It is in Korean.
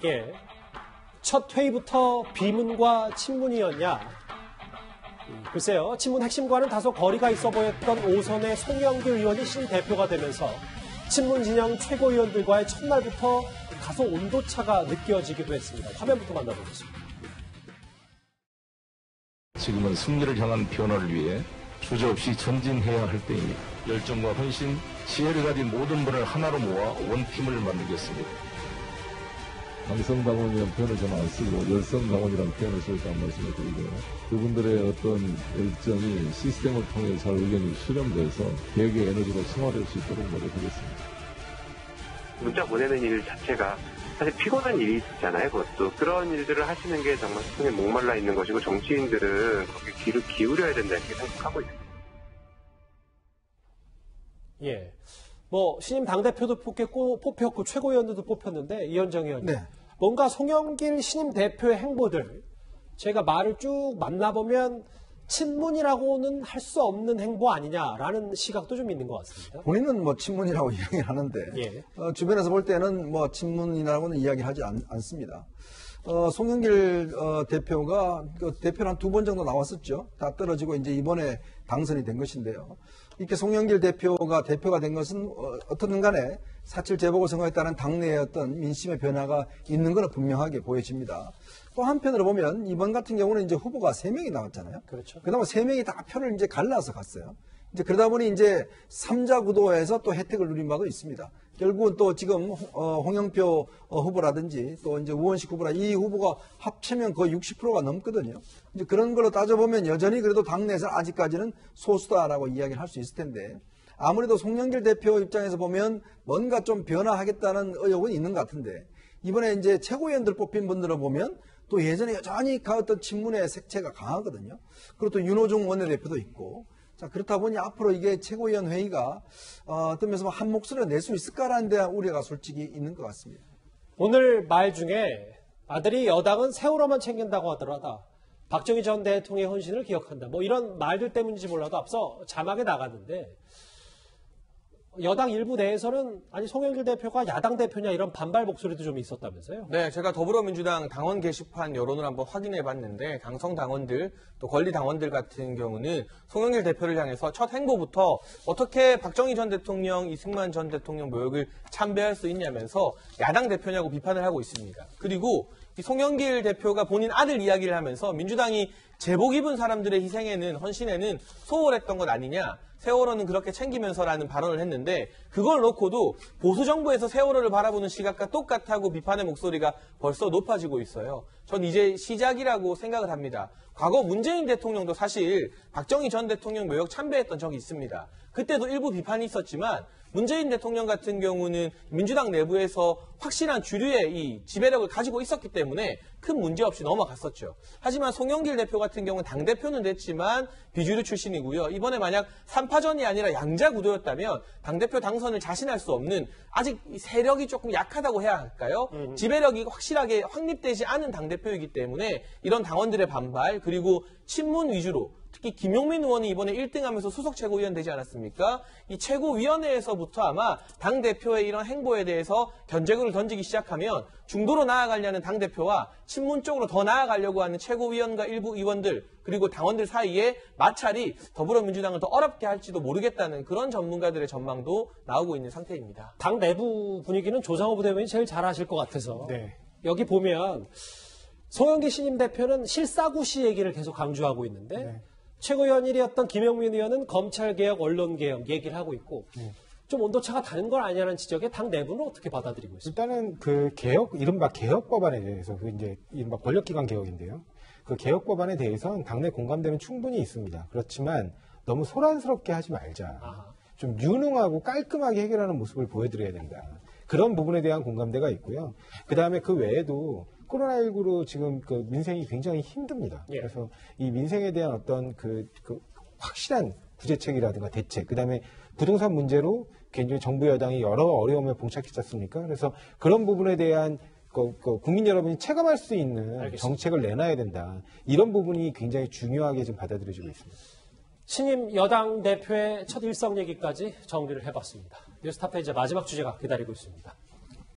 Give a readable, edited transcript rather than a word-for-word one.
예. 첫 회의부터 비문과 친문이었냐? 글쎄요. 친문 핵심과는 다소 거리가 있어 보였던 5선의 송영길 의원이 신대표가 되면서 친문 진영 최고위원들과의 첫날부터 다소 온도차가 느껴지기도 했습니다. 화면부터 만나보겠습니다. 지금은 승리를 향한 변화를 위해 주저없이 전진해야 할 때입니다. 열정과 헌신, 지혜를 가진 모든 분을 하나로 모아 원팀을 만들겠습니다. 강성당원이라는 표현을 저는 안 쓰고 열성당원이라는 표현을 쓸 때 말씀을 드리고요. 그분들의 어떤 열정이 시스템을 통해 잘 의견이 수렴돼서 개혁의 에너지로 승화될 수 있도록 노력하겠습니다. 문자 보내는 일 자체가 사실 피곤한 일이 있잖아요. 그것도 그런 일들을 하시는 게 정말 세상에 목말라 있는 것이고 정치인들은 거기에 귀를 기울여야 된다 이렇게 생각하고 있습니다. 예, 뭐 신임 당대표도 뽑혔고 최고위원들도 뽑혔는데 이현정 의원님, 네. 뭔가 송영길 신임 대표의 행보들 제가 말을 쭉 만나보면 친문이라고는 할 수 없는 행보 아니냐라는 시각도 좀 있는 것 같습니다. 본인은 뭐 친문이라고 이야기를 하는데 예. 주변에서 볼 때는 뭐 친문이라고는 이야기하지 않습니다. 송영길 대표가 대표를 한 2번 정도 나왔었죠. 다 떨어지고 이제 이번에 당선이 된 것인데요. 이렇게 송영길 대표가 된 것은 어떻든 간에 4.7 재보궐선거에 따른 당내의 어떤 민심의 변화가 있는 것은 분명하게 보여집니다. 또 한편으로 보면 이번 같은 경우는 이제 후보가 3명이 나왔잖아요. 그렇죠. 그나마 3명이 다 표를 이제 갈라서 갔어요. 이제 그러다 보니 이제 3자 구도에서 또 혜택을 누린 바도 있습니다. 결국은 또 지금 홍영표 후보라든지 또 이제 우원식 후보라 이 후보가 합치면 거의 60%가 넘거든요. 이제 그런 걸로 따져보면 여전히 그래도 당내에서 아직까지는 소수다라고 이야기를 할 수 있을 텐데 아무래도 송영길 대표 입장에서 보면 뭔가 좀 변화하겠다는 의욕은 있는 것 같은데 이번에 이제 최고위원들 뽑힌 분들을 보면 또 예전에 여전히 가었던 친문의 색채가 강하거든요. 그리고 또 윤호중 원내대표도 있고 자, 그렇다 보니 앞으로 이게 최고위원 회의가 어떤 면에서 한 목소리를 낼 수 있을까라는 데 우려가 솔직히 있는 것 같습니다. 오늘 말 중에 아들이 여당은 세월호만 챙긴다고 하더라도 박정희 전 대통령의 헌신을 기억한다. 뭐 이런 말들 때문인지 몰라도 앞서 자막에 나갔는데 여당 일부 내에서는 아니 송영길 대표가 야당 대표냐 이런 반발 목소리도 좀 있었다면서요? 네, 제가 더불어민주당 당원 게시판 여론을 한번 확인해 봤는데 강성 당원들 또 권리 당원들 같은 경우는 송영길 대표를 향해서 첫 행보부터 어떻게 박정희 전 대통령, 이승만 전 대통령 묘역을 참배할 수 있냐면서 야당 대표냐고 비판을 하고 있습니다. 그리고 이 송영길 대표가 본인 아들 이야기를 하면서 민주당이 제복 입은 사람들의 희생에는 헌신에는 소홀했던 것 아니냐. 세월호는 그렇게 챙기면서라는 발언을 했는데 그걸 놓고도 보수정부에서 세월호를 바라보는 시각과 똑같다고 비판의 목소리가 벌써 높아지고 있어요. 전 이제 시작이라고 생각을 합니다. 과거 문재인 대통령도 사실 박정희 전 대통령 묘역 참배했던 적이 있습니다. 그때도 일부 비판이 있었지만 문재인 대통령 같은 경우는 민주당 내부에서 확실한 주류의 이 지배력을 가지고 있었기 때문에 큰 문제 없이 넘어갔었죠. 하지만 송영길 대표 같은 경우는 당대표는 됐지만 비주류 출신이고요. 이번에 만약 3파전이 아니라 양자 구도였다면 당대표 당선을 자신할 수 없는 아직 세력이 조금 약하다고 해야 할까요? 지배력이 확실하게 확립되지 않은 당대표이기 때문에 이런 당원들의 반발 그리고 친문 위주로 특히 김용민 의원이 이번에 1등하면서 수석 최고위원 되지 않았습니까? 이 최고위원회에서부터 아마 당대표의 이런 행보에 대해서 견제구를 던지기 시작하면 중도로 나아가려는 당대표와 친문 쪽으로 더 나아가려고 하는 최고위원과 일부 의원들 그리고 당원들 사이에 마찰이 더불어민주당을 더 어렵게 할지도 모르겠다는 그런 전문가들의 전망도 나오고 있는 상태입니다. 당 내부 분위기는 조상호 부대변인이 제일 잘 아실 것 같아서 네. 여기 보면 송영길 신임 대표는 실사구시 얘기를 계속 강조하고 있는데 네. 최고위원 1위였던 김용민 의원은 검찰개혁, 언론개혁 얘기를 하고 있고 좀 온도차가 다른 걸 아니냐는 지적에 당 내부는 어떻게 받아들이고 있습니까? 일단은 그 개혁, 이른바 개혁 법안에 대해서 그 이제 이른바 권력기관 개혁인데요. 그 개혁 법안에 대해서는 당내 공감대는 충분히 있습니다. 그렇지만 너무 소란스럽게 하지 말자. 좀 유능하고 깔끔하게 해결하는 모습을 보여드려야 된다. 그런 부분에 대한 공감대가 있고요. 그 다음에 그 외에도 코로나19로 지금 그 민생이 굉장히 힘듭니다. 예. 그래서 이 민생에 대한 어떤 그 확실한 구제책이라든가 대책, 그 다음에 부동산 문제로 굉장히 정부 여당이 여러 어려움에 봉착했지 않습니까? 그래서 그런 부분에 대한 국민 여러분이 체감할 수 있는 알겠습니다. 정책을 내놔야 된다. 이런 부분이 굉장히 중요하게 지금 받아들여지고 있습니다. 신임 여당 대표의 첫 일성 얘기까지 정리를 해봤습니다. 뉴스타파 이제 마지막 주제가 기다리고 있습니다.